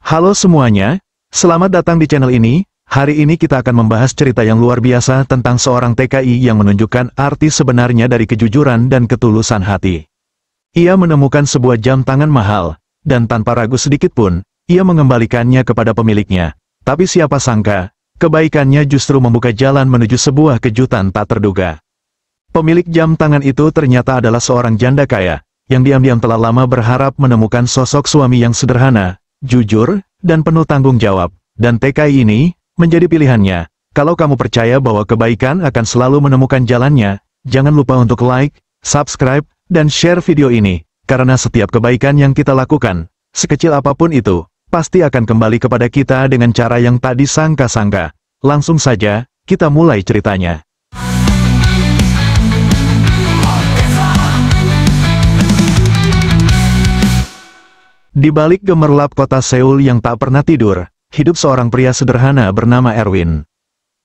Halo semuanya, selamat datang di channel ini. Hari ini kita akan membahas cerita yang luar biasa tentang seorang TKI yang menunjukkan arti sebenarnya dari kejujuran dan ketulusan hati. Ia menemukan sebuah jam tangan mahal, dan tanpa ragu sedikit pun, ia mengembalikannya kepada pemiliknya. Tapi siapa sangka, kebaikannya justru membuka jalan menuju sebuah kejutan tak terduga. Pemilik jam tangan itu ternyata adalah seorang janda kaya, yang diam-diam telah lama berharap menemukan sosok suami yang sederhana, jujur, dan penuh tanggung jawab, dan TKI ini menjadi pilihannya. Kalau kamu percaya bahwa kebaikan akan selalu menemukan jalannya, jangan lupa untuk like, subscribe, dan share video ini, karena setiap kebaikan yang kita lakukan, sekecil apapun itu, pasti akan kembali kepada kita dengan cara yang tak disangka-sangka. Langsung saja, kita mulai ceritanya. Di balik gemerlap kota Seoul yang tak pernah tidur, hidup seorang pria sederhana bernama Erwin.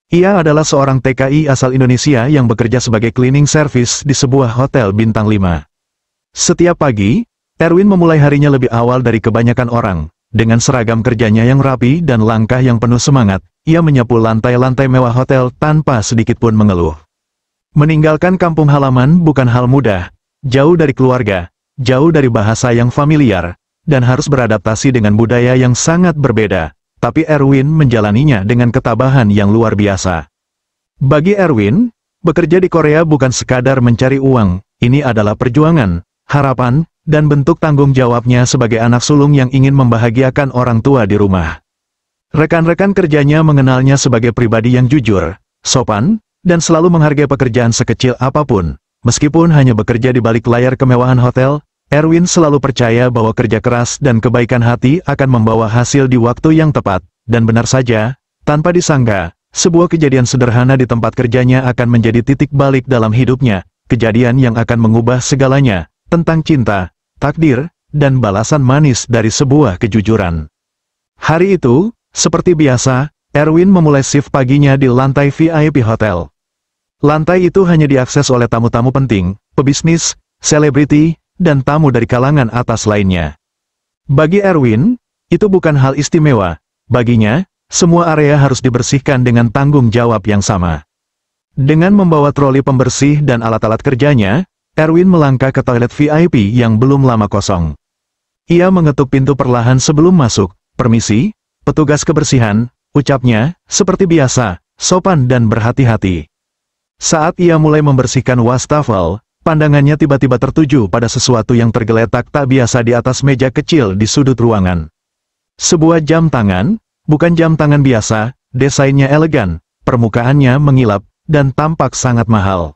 Ia adalah seorang TKI asal Indonesia yang bekerja sebagai cleaning service di sebuah hotel bintang 5. Setiap pagi, Erwin memulai harinya lebih awal dari kebanyakan orang. Dengan seragam kerjanya yang rapi dan langkah yang penuh semangat, ia menyapu lantai-lantai mewah hotel tanpa sedikit pun mengeluh. Meninggalkan kampung halaman bukan hal mudah, jauh dari keluarga, jauh dari bahasa yang familiar, dan harus beradaptasi dengan budaya yang sangat berbeda, tapi Erwin menjalaninya dengan ketabahan yang luar biasa. Bagi Erwin, bekerja di Korea bukan sekadar mencari uang, ini adalah perjuangan, harapan, dan bentuk tanggung jawabnya sebagai anak sulung yang ingin membahagiakan orang tua di rumah. Rekan-rekan kerjanya mengenalnya sebagai pribadi yang jujur, sopan, dan selalu menghargai pekerjaan sekecil apapun. Meskipun hanya bekerja di balik layar kemewahan hotel, Erwin selalu percaya bahwa kerja keras dan kebaikan hati akan membawa hasil di waktu yang tepat, dan benar saja, tanpa disangka, sebuah kejadian sederhana di tempat kerjanya akan menjadi titik balik dalam hidupnya, kejadian yang akan mengubah segalanya, tentang cinta, takdir, dan balasan manis dari sebuah kejujuran. Hari itu, seperti biasa, Erwin memulai shift paginya di lantai VIP hotel. Lantai itu hanya diakses oleh tamu-tamu penting, pebisnis, selebriti, dan tamu dari kalangan atas lainnya. Bagi Erwin, itu bukan hal istimewa. Baginya, semua area harus dibersihkan dengan tanggung jawab yang sama. Dengan membawa troli pembersih dan alat-alat kerjanya, Erwin melangkah ke toilet VIP yang belum lama kosong. Ia mengetuk pintu perlahan sebelum masuk. "Permisi, petugas kebersihan," ucapnya, seperti biasa, sopan dan berhati-hati. Saat ia mulai membersihkan wastafel, pandangannya tiba-tiba tertuju pada sesuatu yang tergeletak tak biasa di atas meja kecil di sudut ruangan. Sebuah jam tangan, bukan jam tangan biasa, desainnya elegan, permukaannya mengilap, dan tampak sangat mahal.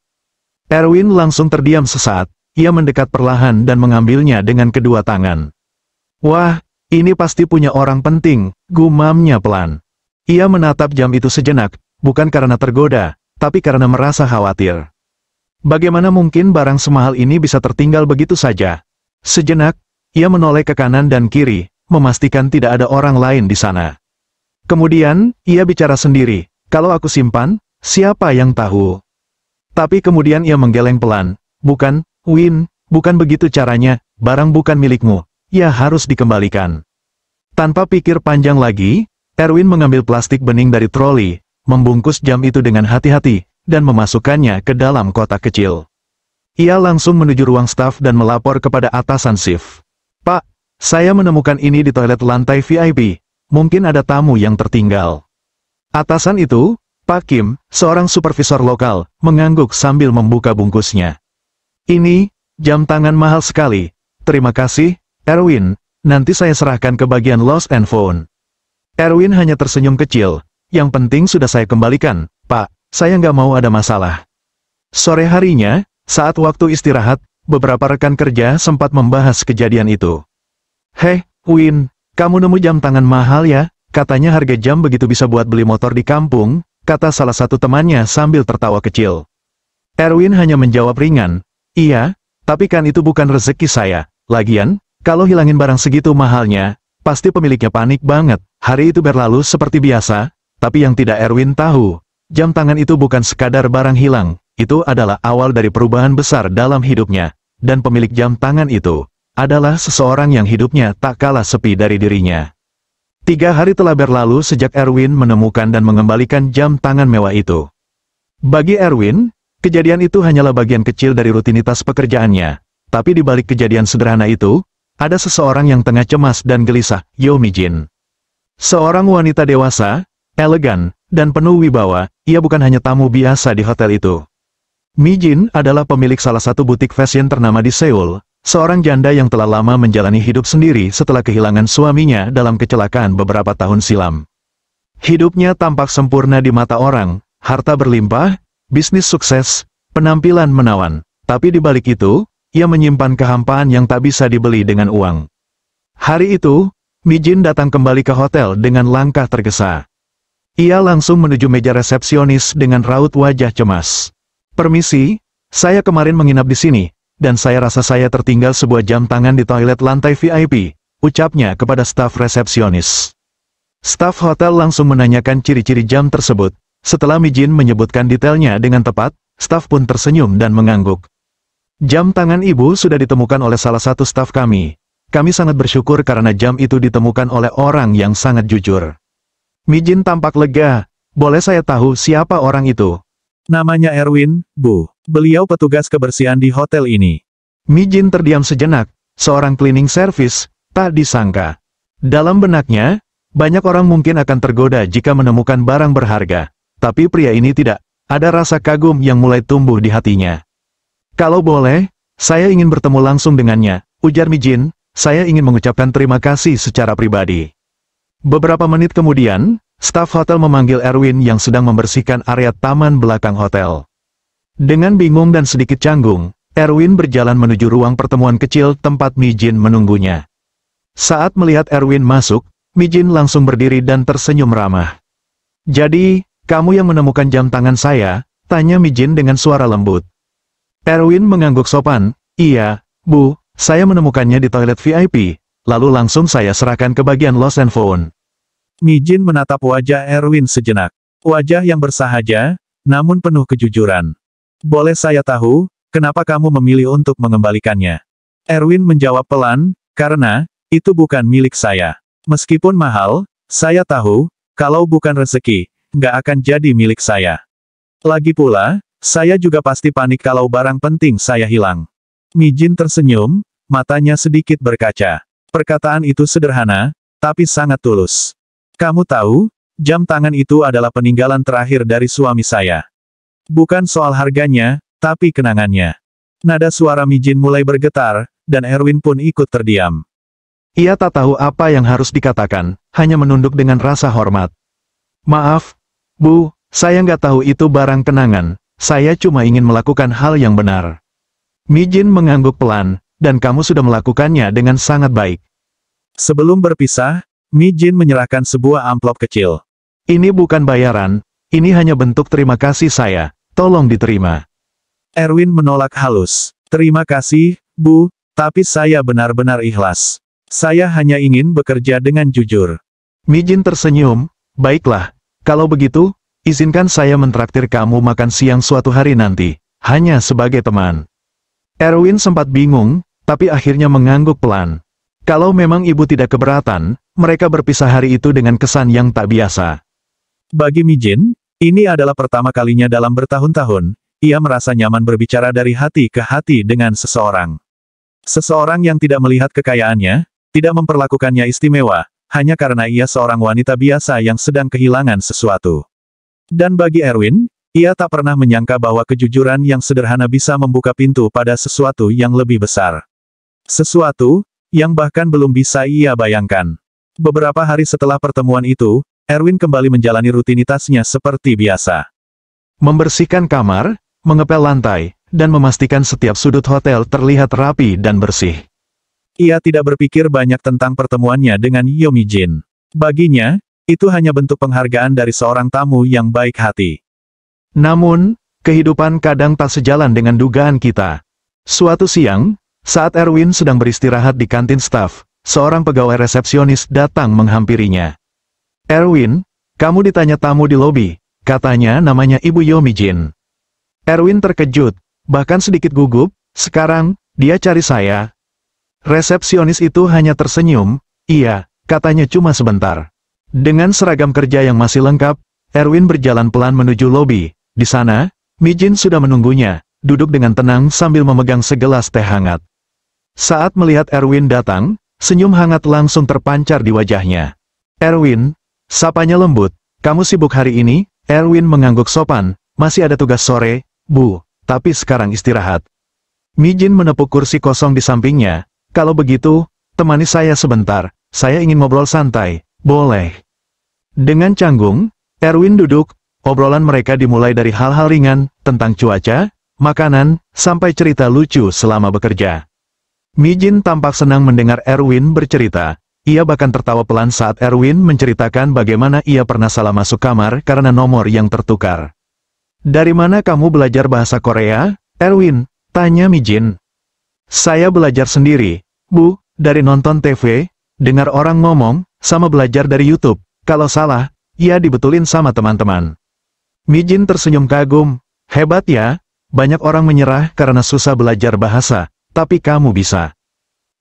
Erwin langsung terdiam sesaat, ia mendekat perlahan dan mengambilnya dengan kedua tangan. "Wah, ini pasti punya orang penting," gumamnya pelan. Ia menatap jam itu sejenak, bukan karena tergoda, tapi karena merasa khawatir. Bagaimana mungkin barang semahal ini bisa tertinggal begitu saja? Sejenak, ia menoleh ke kanan dan kiri, memastikan tidak ada orang lain di sana. Kemudian, ia bicara sendiri, "Kalau aku simpan, siapa yang tahu?" Tapi kemudian ia menggeleng pelan, "Bukan, Win, bukan begitu caranya, barang bukan milikmu, ya harus dikembalikan." Tanpa pikir panjang lagi, Erwin mengambil plastik bening dari troli, membungkus jam itu dengan hati-hati, dan memasukkannya ke dalam kotak kecil. Ia langsung menuju ruang staf dan melapor kepada atasan shift. "Pak, saya menemukan ini di toilet lantai VIP, mungkin ada tamu yang tertinggal." Atasan itu, Pak Kim, seorang supervisor lokal, mengangguk sambil membuka bungkusnya. "Ini, jam tangan mahal sekali. Terima kasih, Erwin, nanti saya serahkan ke bagian lost and found." Erwin hanya tersenyum kecil, "Yang penting sudah saya kembalikan, Pak. Saya nggak mau ada masalah." Sore harinya, saat waktu istirahat, beberapa rekan kerja sempat membahas kejadian itu. "Hei, Win, kamu nemu jam tangan mahal ya? Katanya harga jam begitu bisa buat beli motor di kampung," kata salah satu temannya sambil tertawa kecil. Erwin hanya menjawab ringan, "Iya, tapi kan itu bukan rezeki saya. Lagian, kalau hilangin barang segitu mahalnya, pasti pemiliknya panik banget." Hari itu berlalu seperti biasa, tapi yang tidak Erwin tahu, jam tangan itu bukan sekadar barang hilang, itu adalah awal dari perubahan besar dalam hidupnya, dan pemilik jam tangan itu adalah seseorang yang hidupnya tak kalah sepi dari dirinya. 3 hari telah berlalu sejak Erwin menemukan dan mengembalikan jam tangan mewah itu. Bagi Erwin, kejadian itu hanyalah bagian kecil dari rutinitas pekerjaannya. Tapi di balik kejadian sederhana itu, ada seseorang yang tengah cemas dan gelisah, Yo Mi-jin. Seorang wanita dewasa, elegan, dan penuh wibawa, ia bukan hanya tamu biasa di hotel itu. Mi-jin adalah pemilik salah satu butik fashion ternama di Seoul, seorang janda yang telah lama menjalani hidup sendiri setelah kehilangan suaminya dalam kecelakaan beberapa tahun silam. Hidupnya tampak sempurna di mata orang, harta berlimpah, bisnis sukses, penampilan menawan, tapi di balik itu, ia menyimpan kehampaan yang tak bisa dibeli dengan uang. Hari itu, Mi-jin datang kembali ke hotel dengan langkah tergesa. Ia langsung menuju meja resepsionis dengan raut wajah cemas. "Permisi, saya kemarin menginap di sini, dan saya rasa saya tertinggal sebuah jam tangan di toilet lantai VIP," ucapnya kepada staf resepsionis. Staf hotel langsung menanyakan ciri-ciri jam tersebut. Setelah Mi-jin menyebutkan detailnya dengan tepat, staf pun tersenyum dan mengangguk. "Jam tangan ibu sudah ditemukan oleh salah satu staf kami. Kami sangat bersyukur karena jam itu ditemukan oleh orang yang sangat jujur." Mi-jin tampak lega. "Boleh saya tahu siapa orang itu?" Namanya Erwin, Bu. Beliau petugas kebersihan di hotel ini. Mi-jin terdiam sejenak. Seorang cleaning service, tak disangka. Dalam benaknya, banyak orang mungkin akan tergoda jika menemukan barang berharga. Tapi pria ini tidak. Ada rasa kagum yang mulai tumbuh di hatinya. "Kalau boleh, saya ingin bertemu langsung dengannya," ujar Mi-jin. "Saya ingin mengucapkan terima kasih secara pribadi." Beberapa menit kemudian, staf hotel memanggil Erwin yang sedang membersihkan area taman belakang hotel. Dengan bingung dan sedikit canggung, Erwin berjalan menuju ruang pertemuan kecil tempat Mi-jin menunggunya. Saat melihat Erwin masuk, Mi-jin langsung berdiri dan tersenyum ramah. "Jadi, kamu yang menemukan jam tangan saya?" tanya Mi-jin dengan suara lembut. Erwin mengangguk sopan. "Iya, Bu, saya menemukannya di toilet VIP, lalu langsung saya serahkan ke bagian lost and found." Mi-jin menatap wajah Erwin sejenak. Wajah yang bersahaja, namun penuh kejujuran. "Boleh saya tahu, kenapa kamu memilih untuk mengembalikannya?" Erwin menjawab pelan, "Karena, itu bukan milik saya. Meskipun mahal, saya tahu, kalau bukan rezeki, nggak akan jadi milik saya. Lagi pula, saya juga pasti panik kalau barang penting saya hilang." Mi-jin tersenyum, matanya sedikit berkaca. Perkataan itu sederhana, tapi sangat tulus. "Kamu tahu, jam tangan itu adalah peninggalan terakhir dari suami saya. Bukan soal harganya, tapi kenangannya." Nada suara Mi-jin mulai bergetar, dan Erwin pun ikut terdiam. Ia tak tahu apa yang harus dikatakan, hanya menunduk dengan rasa hormat. "Maaf, Bu, saya nggak tahu itu barang kenangan, saya cuma ingin melakukan hal yang benar." Mi-jin mengangguk pelan, "Dan kamu sudah melakukannya dengan sangat baik." Sebelum berpisah, Mi-jin menyerahkan sebuah amplop kecil. "Ini bukan bayaran, ini hanya bentuk terima kasih saya, tolong diterima." Erwin menolak halus. "Terima kasih, Bu, tapi saya benar-benar ikhlas. Saya hanya ingin bekerja dengan jujur." Mi-jin tersenyum. "Baiklah, kalau begitu, izinkan saya mentraktir kamu makan siang suatu hari nanti, hanya sebagai teman." Erwin sempat bingung, tapi akhirnya mengangguk pelan. Kalau memang ibu tidak keberatan, mereka berpisah hari itu dengan kesan yang tak biasa. Bagi Mi-jin, ini adalah pertama kalinya dalam bertahun-tahun, ia merasa nyaman berbicara dari hati ke hati dengan seseorang. Seseorang yang tidak melihat kekayaannya, tidak memperlakukannya istimewa, hanya karena ia seorang wanita biasa yang sedang kehilangan sesuatu. Dan bagi Erwin, ia tak pernah menyangka bahwa kejujuran yang sederhana bisa membuka pintu pada sesuatu yang lebih besar. Sesuatu, yang bahkan belum bisa ia bayangkan. Beberapa hari setelah pertemuan itu, Erwin kembali menjalani rutinitasnya seperti biasa. Membersihkan kamar, mengepel lantai, dan memastikan setiap sudut hotel terlihat rapi dan bersih. Ia tidak berpikir banyak tentang pertemuannya dengan Yo Mi-jin. Baginya, itu hanya bentuk penghargaan dari seorang tamu yang baik hati. Namun, kehidupan kadang tak sejalan dengan dugaan kita. Suatu siang, saat Erwin sedang beristirahat di kantin staf, seorang pegawai resepsionis datang menghampirinya. "Erwin, kamu ditanya tamu di lobi," katanya namanya Ibu Yo Mi-jin. Erwin terkejut, bahkan sedikit gugup. "Sekarang, dia cari saya." Resepsionis itu hanya tersenyum. "Iya," katanya cuma sebentar. Dengan seragam kerja yang masih lengkap, Erwin berjalan pelan menuju lobi. Di sana, Mijin sudah menunggunya, duduk dengan tenang sambil memegang segelas teh hangat. Saat melihat Erwin datang, senyum hangat langsung terpancar di wajahnya. "Erwin," sapanya lembut, "kamu sibuk hari ini?" Erwin mengangguk sopan, "Masih ada tugas sore, Bu, tapi sekarang istirahat." Mijin menepuk kursi kosong di sampingnya. "Kalau begitu, temani saya sebentar, saya ingin ngobrol santai, boleh?" Dengan canggung, Erwin duduk, obrolan mereka dimulai dari hal-hal ringan, tentang cuaca, makanan, sampai cerita lucu selama bekerja. Mijin tampak senang mendengar Erwin bercerita. Ia bahkan tertawa pelan saat Erwin menceritakan bagaimana ia pernah salah masuk kamar karena nomor yang tertukar. "Dari mana kamu belajar bahasa Korea, Erwin?" tanya Mijin. "Saya belajar sendiri, Bu, dari nonton TV, dengar orang ngomong, sama belajar dari YouTube. Kalau salah, ya dibetulin sama teman-teman." Mijin tersenyum kagum. "Hebat ya, banyak orang menyerah karena susah belajar bahasa, tapi kamu bisa."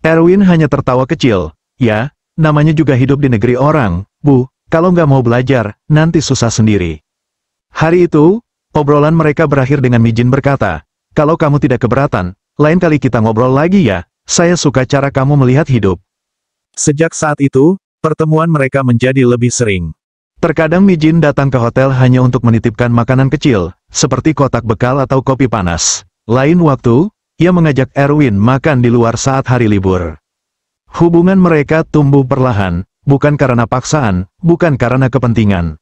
Erwin hanya tertawa kecil. "Ya, namanya juga hidup di negeri orang, Bu, kalau nggak mau belajar, nanti susah sendiri." Hari itu, obrolan mereka berakhir dengan Mijin berkata, "Kalau kamu tidak keberatan, lain kali kita ngobrol lagi ya, saya suka cara kamu melihat hidup." Sejak saat itu, pertemuan mereka menjadi lebih sering. Terkadang Mijin datang ke hotel hanya untuk menitipkan makanan kecil, seperti kotak bekal atau kopi panas. Lain waktu, ia mengajak Erwin makan di luar saat hari libur. Hubungan mereka tumbuh perlahan, bukan karena paksaan, bukan karena kepentingan.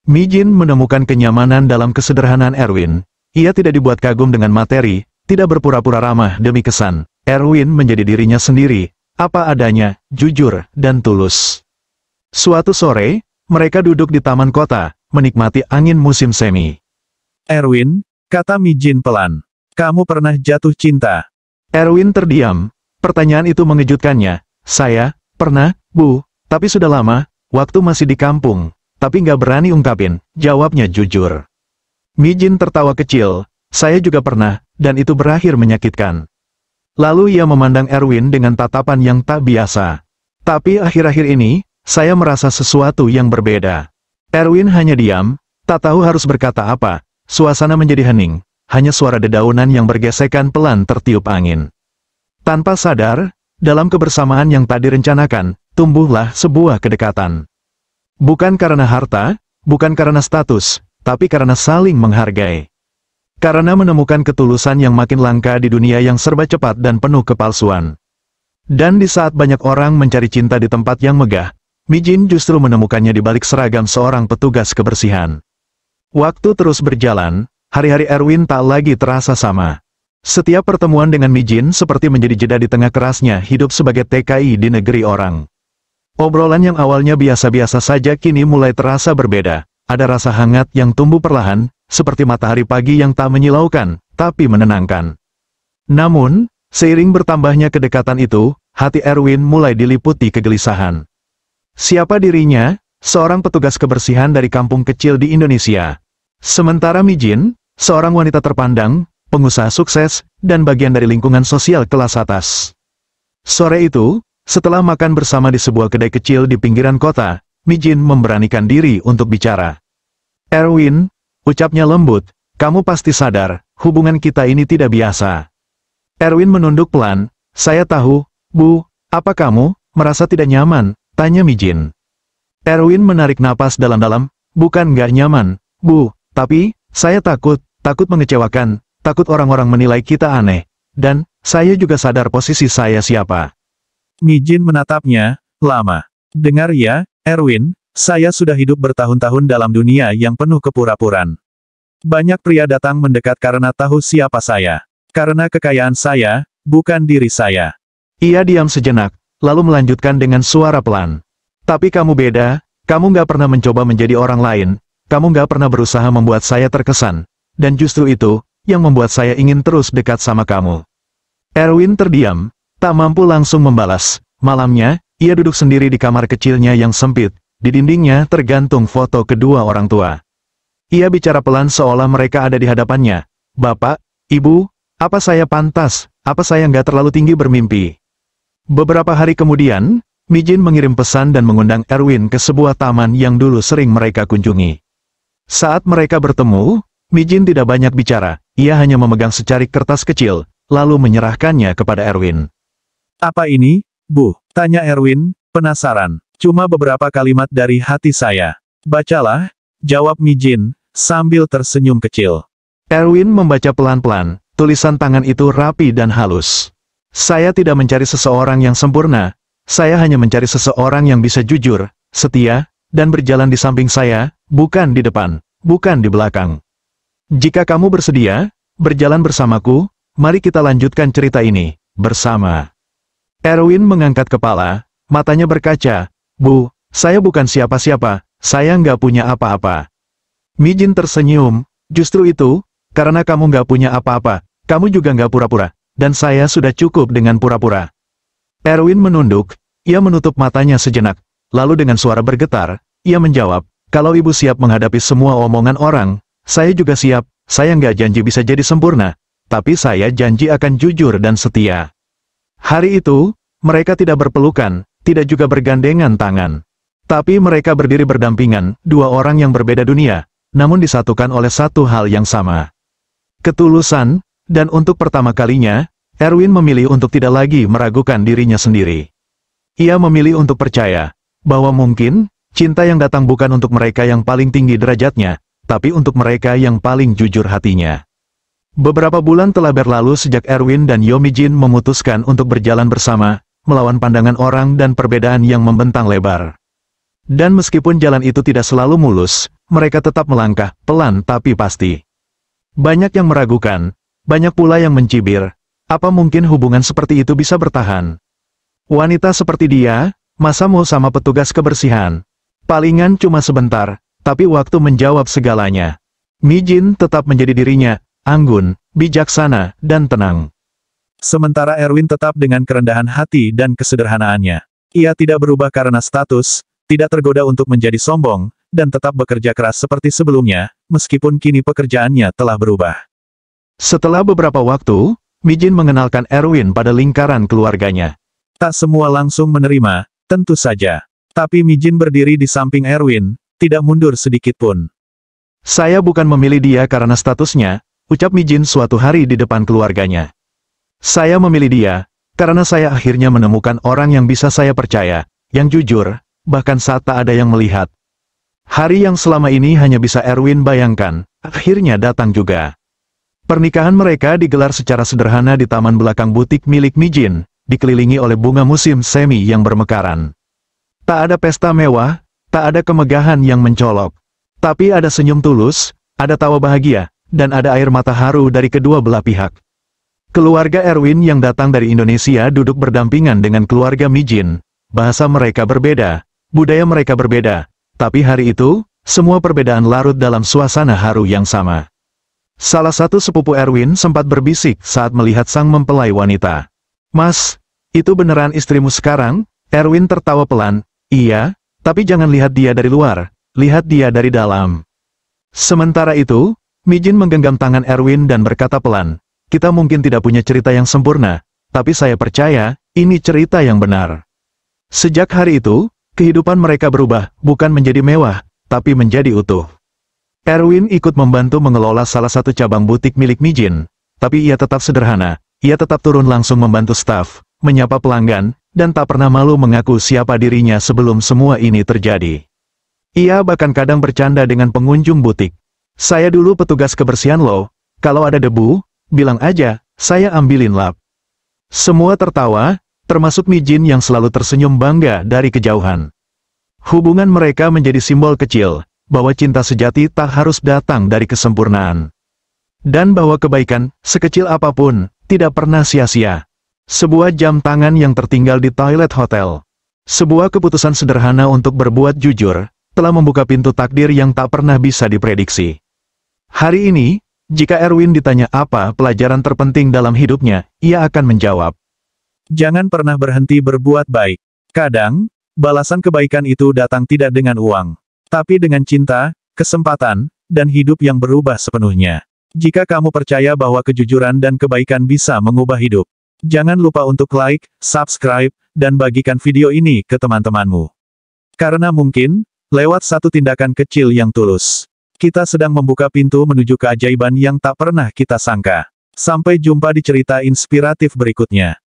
Mijin menemukan kenyamanan dalam kesederhanaan Erwin. Ia tidak dibuat kagum dengan materi, tidak berpura-pura ramah demi kesan. Erwin menjadi dirinya sendiri, apa adanya, jujur, dan tulus. Suatu sore, mereka duduk di taman kota, menikmati angin musim semi. "Erwin," kata Mijin pelan, "kamu pernah jatuh cinta?" Erwin terdiam. Pertanyaan itu mengejutkannya. "Saya, pernah, Bu, tapi sudah lama, waktu masih di kampung, tapi nggak berani ungkapin," jawabnya jujur. Mijin tertawa kecil. "Saya juga pernah, dan itu berakhir menyakitkan." Lalu ia memandang Erwin dengan tatapan yang tak biasa. "Tapi akhir-akhir ini, saya merasa sesuatu yang berbeda." Erwin hanya diam, tak tahu harus berkata apa. Suasana menjadi hening, hanya suara dedaunan yang bergesekan pelan tertiup angin. Tanpa sadar, dalam kebersamaan yang tak direncanakan, tumbuhlah sebuah kedekatan. Bukan karena harta, bukan karena status, tapi karena saling menghargai. Karena menemukan ketulusan yang makin langka di dunia yang serba cepat dan penuh kepalsuan. Dan di saat banyak orang mencari cinta di tempat yang megah, Mijin justru menemukannya di balik seragam seorang petugas kebersihan. Waktu terus berjalan, hari-hari Erwin tak lagi terasa sama. Setiap pertemuan dengan Mijin seperti menjadi jeda di tengah kerasnya hidup sebagai TKI di negeri orang. Obrolan yang awalnya biasa-biasa saja kini mulai terasa berbeda. Ada rasa hangat yang tumbuh perlahan, seperti matahari pagi yang tak menyilaukan, tapi menenangkan. Namun, seiring bertambahnya kedekatan itu, hati Erwin mulai diliputi kegelisahan. Siapa dirinya? Seorang petugas kebersihan dari kampung kecil di Indonesia. Sementara Mijin, seorang wanita terpandang, pengusaha sukses, dan bagian dari lingkungan sosial kelas atas. Sore itu, setelah makan bersama di sebuah kedai kecil di pinggiran kota, Mijin memberanikan diri untuk bicara. "Erwin," ucapnya lembut, "kamu pasti sadar, hubungan kita ini tidak biasa." Erwin menunduk pelan. "Saya tahu, Bu, apa kamu merasa tidak nyaman?" tanya Mijin. Erwin menarik napas dalam-dalam. "Bukan nggak nyaman, Bu, tapi, saya takut mengecewakan. Takut orang-orang menilai kita aneh. Dan, saya juga sadar posisi saya siapa." Mijin menatapnya, lama. "Dengar ya, Erwin, saya sudah hidup bertahun-tahun dalam dunia yang penuh kepura-puraan. Banyak pria datang mendekat karena tahu siapa saya. Karena kekayaan saya, bukan diri saya." Ia diam sejenak, lalu melanjutkan dengan suara pelan. "Tapi kamu beda, kamu nggak pernah mencoba menjadi orang lain, kamu nggak pernah berusaha membuat saya terkesan. Dan justru itu, yang membuat saya ingin terus dekat sama kamu." Erwin terdiam, tak mampu langsung membalas. Malamnya, ia duduk sendiri di kamar kecilnya yang sempit, di dindingnya tergantung foto kedua orang tua. Ia bicara pelan seolah mereka ada di hadapannya. "Bapak, Ibu, apa saya pantas, apa saya nggak terlalu tinggi bermimpi?" Beberapa hari kemudian, Mijin mengirim pesan dan mengundang Erwin ke sebuah taman yang dulu sering mereka kunjungi. Saat mereka bertemu, Mijin tidak banyak bicara, ia hanya memegang secarik kertas kecil, lalu menyerahkannya kepada Erwin. Apa ini, Bu? Tanya Erwin, penasaran. Cuma beberapa kalimat dari hati saya. Bacalah, jawab Mijin, sambil tersenyum kecil. Erwin membaca pelan-pelan, tulisan tangan itu rapi dan halus. Saya tidak mencari seseorang yang sempurna, saya hanya mencari seseorang yang bisa jujur, setia, dan berjalan di samping saya, bukan di depan, bukan di belakang. Jika kamu bersedia, berjalan bersamaku, mari kita lanjutkan cerita ini, bersama. Erwin mengangkat kepala, matanya berkaca. Bu, saya bukan siapa-siapa, saya nggak punya apa-apa. Mijin tersenyum, justru itu, karena kamu nggak punya apa-apa, kamu juga nggak pura-pura, dan saya sudah cukup dengan pura-pura. Erwin menunduk, ia menutup matanya sejenak, lalu dengan suara bergetar, ia menjawab, kalau ibu siap menghadapi semua omongan orang, saya juga siap, saya nggak janji bisa jadi sempurna, tapi saya janji akan jujur dan setia. Hari itu, mereka tidak berpelukan, tidak juga bergandengan tangan. Tapi mereka berdiri berdampingan, dua orang yang berbeda dunia, namun disatukan oleh satu hal yang sama. Ketulusan, dan untuk pertama kalinya, Erwin memilih untuk tidak lagi meragukan dirinya sendiri. Ia memilih untuk percaya, bahwa mungkin, cinta yang datang bukan untuk mereka yang paling tinggi derajatnya, tapi untuk mereka yang paling jujur hatinya. Beberapa bulan telah berlalu sejak Erwin dan Yo Mijin memutuskan untuk berjalan bersama, melawan pandangan orang dan perbedaan yang membentang lebar. Dan meskipun jalan itu tidak selalu mulus, mereka tetap melangkah, pelan tapi pasti. Banyak yang meragukan, banyak pula yang mencibir, apa mungkin hubungan seperti itu bisa bertahan? Wanita seperti dia, masa mau sama petugas kebersihan? Palingan cuma sebentar, tapi waktu menjawab segalanya. Mijin tetap menjadi dirinya, anggun, bijaksana, dan tenang. Sementara Erwin tetap dengan kerendahan hati dan kesederhanaannya. Ia tidak berubah karena status, tidak tergoda untuk menjadi sombong, dan tetap bekerja keras seperti sebelumnya, meskipun kini pekerjaannya telah berubah. Setelah beberapa waktu, Mijin mengenalkan Erwin pada lingkaran keluarganya. Tak semua langsung menerima, tentu saja. Tapi Mijin berdiri di samping Erwin, tidak mundur sedikit pun. Saya bukan memilih dia karena statusnya, ucap Mijin suatu hari di depan keluarganya. Saya memilih dia, karena saya akhirnya menemukan orang yang bisa saya percaya, yang jujur, bahkan saat tak ada yang melihat. Hari yang selama ini hanya bisa Erwin bayangkan, akhirnya datang juga. Pernikahan mereka digelar secara sederhana di taman belakang butik milik Mijin, dikelilingi oleh bunga musim semi yang bermekaran. Tak ada pesta mewah, tak ada kemegahan yang mencolok. Tapi ada senyum tulus, ada tawa bahagia, dan ada air mata haru dari kedua belah pihak. Keluarga Erwin yang datang dari Indonesia duduk berdampingan dengan keluarga Mijin. Bahasa mereka berbeda, budaya mereka berbeda, tapi hari itu, semua perbedaan larut dalam suasana haru yang sama. Salah satu sepupu Erwin sempat berbisik saat melihat sang mempelai wanita. Mas, itu beneran istrimu sekarang? Erwin tertawa pelan, iya, tapi jangan lihat dia dari luar, lihat dia dari dalam. Sementara itu, Mijin menggenggam tangan Erwin dan berkata pelan, kita mungkin tidak punya cerita yang sempurna, tapi saya percaya, ini cerita yang benar. Sejak hari itu, kehidupan mereka berubah, bukan menjadi mewah, tapi menjadi utuh. Erwin ikut membantu mengelola salah satu cabang butik milik Mijin, tapi ia tetap sederhana, ia tetap turun langsung membantu staf, menyapa pelanggan, dan tak pernah malu mengaku siapa dirinya sebelum semua ini terjadi. Ia bahkan kadang bercanda dengan pengunjung butik. Saya dulu petugas kebersihan loh, kalau ada debu, bilang aja, saya ambilin lap. Semua tertawa, termasuk Mijin yang selalu tersenyum bangga dari kejauhan. Hubungan mereka menjadi simbol kecil, bahwa cinta sejati tak harus datang dari kesempurnaan. Dan bahwa kebaikan, sekecil apapun, tidak pernah sia-sia. Sebuah jam tangan yang tertinggal di toilet hotel. Sebuah keputusan sederhana untuk berbuat jujur, telah membuka pintu takdir yang tak pernah bisa diprediksi. Hari ini, jika Erwin ditanya apa pelajaran terpenting dalam hidupnya, ia akan menjawab. Jangan pernah berhenti berbuat baik. Kadang, balasan kebaikan itu datang tidak dengan uang, tapi dengan cinta, kesempatan, dan hidup yang berubah sepenuhnya. Jika kamu percaya bahwa kejujuran dan kebaikan bisa mengubah hidup, jangan lupa untuk like, subscribe, dan bagikan video ini ke teman-temanmu. Karena mungkin, lewat satu tindakan kecil yang tulus, kita sedang membuka pintu menuju keajaiban yang tak pernah kita sangka. Sampai jumpa di cerita inspiratif berikutnya.